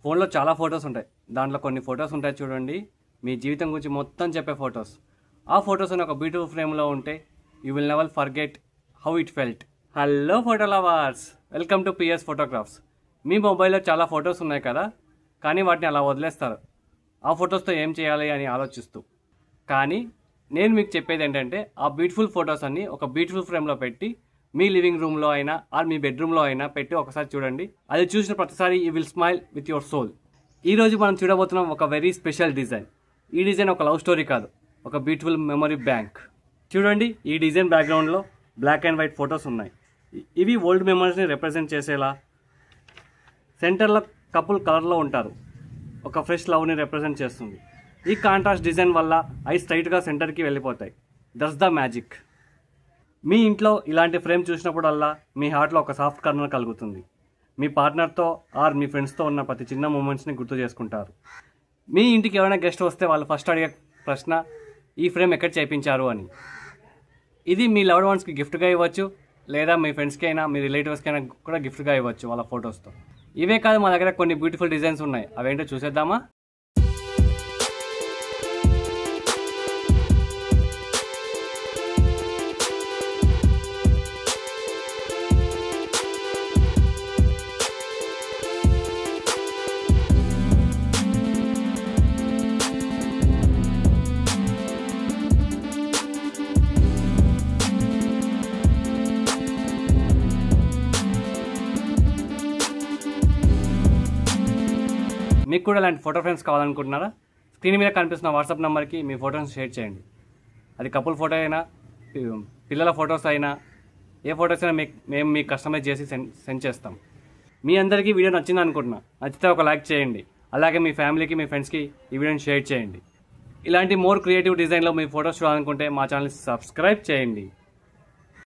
ఫోన్లో చాలా ఫొటోస్ ఉంటాయి. దాంట్లో కొన్ని ఫొటోస్ ఉంటాయి చూడండి, మీ జీవితం గురించి మొత్తం చెప్పే ఫొటోస్. ఆ ఫొటోస్ అని ఒక బ్యూటిఫుల్ ఫ్రేమ్లో ఉంటే you will never forget how it felt. Hello photo lovers, welcome to PS photographs. మీ మొబైల్లో చాలా ఫొటోస్ ఉన్నాయి కదా, కానీ వాటిని అలా వదిలేస్తారు ఆ ఫొటోస్తో ఏం చేయాలి అని ఆలోచిస్తూ. కానీ నేను మీకు చెప్పేది ఏంటంటే, ఆ బ్యూటిఫుల్ ఫొటోస్ అన్ని ఒక బ్యూటిఫుల్ ఫ్రేమ్లో పెట్టి మీ లివింగ్ రూమ్లో అయినా ఆర్ మీ బెడ్రూమ్లో అయినా పెట్టి ఒకసారి చూడండి. అది చూసిన ప్రతిసారి you will smile with your soul. ఈరోజు మనం చూడబోతున్నాం ఒక వెరీ స్పెషల్ డిజైన్. ఈ డిజైన్ ఒక లవ్ స్టోరీ కాదు, ఒక బ్యూటిఫుల్ మెమరీ బ్యాంక్. చూడండి, ఈ డిజైన్ బ్యాక్గ్రౌండ్లో బ్లాక్ అండ్ వైట్ ఫొటోస్ ఉన్నాయి. ఇవి ఓల్డ్ మెమరీస్ని రిప్రజెంట్ చేసేలా. సెంటర్లో కపుల్ కలర్లో ఉంటారు, ఒక ఫ్రెష్ లవ్ని రిప్రజెంట్ చేస్తుంది. ఈ కాంట్రాస్ట్ డిజైన్ వల్ల ఐ స్ట్రైట్గా సెంటర్కి వెళ్ళిపోతాయి. That's the magic. మీ ఇంట్లో ఇలాంటి ఫ్రేమ్ చూసినప్పుడల్లా మీ హార్ట్లో ఒక సాఫ్ట్ కార్నర్ కలుగుతుంది. మీ పార్ట్నర్తో ఆర్ మీ ఫ్రెండ్స్తో ఉన్న ప్రతి చిన్న మూమెంట్స్ని గుర్తు చేసుకుంటారు. మీ ఇంటికి ఎవరైనా గెస్ట్ వస్తే వాళ్ళు ఫస్ట్ అడిగే ప్రశ్న, ఈ ఫ్రేమ్ ఎక్కడ చేయించారు అని. ఇది మీ లవ్డ్ వన్స్కి గిఫ్ట్గా ఇవ్వచ్చు, లేదా మీ ఫ్రెండ్స్కి అయినా మీ రిలేటివ్స్కి అయినా కూడా గిఫ్ట్గా ఇవ్వచ్చు వాళ్ళ ఫొటోస్తో. ఇవే కాదు, మా దగ్గర కొన్ని బ్యూటిఫుల్ డిజైన్స్ ఉన్నాయి. అవేంటో చూసేద్దామా? మీకు కూడా ఇలాంటి ఫోటో ఫ్రేమ్స్ కావాలనుకుంటున్నారా? స్క్రీన్ మీద కనిపిస్తున్న వాట్సాప్ నెంబర్కి మీ ఫోటోస్ షేర్ చేయండి. అది కపుల్ ఫోటో అయినా, పిల్లల ఫొటోస్ అయినా, ఏ ఫొటోస్ అయినా మేము మీకు కస్టమైజ్ చేసి సెండ్ చేస్తాం. మీ అందరికీ వీడియో నచ్చింది అనుకుంటున్నా. నచ్చితే ఒక లైక్ చేయండి. అలాగే మీ ఫ్యామిలీకి, మీ ఫ్రెండ్స్కి ఈ వీడియోని షేర్ చేయండి. ఇలాంటి మోర్ క్రియేటివ్ డిజైన్లో మీ ఫొటోస్ చూడాలనుకుంటే మా ఛానల్ని సబ్స్క్రైబ్ చేయండి.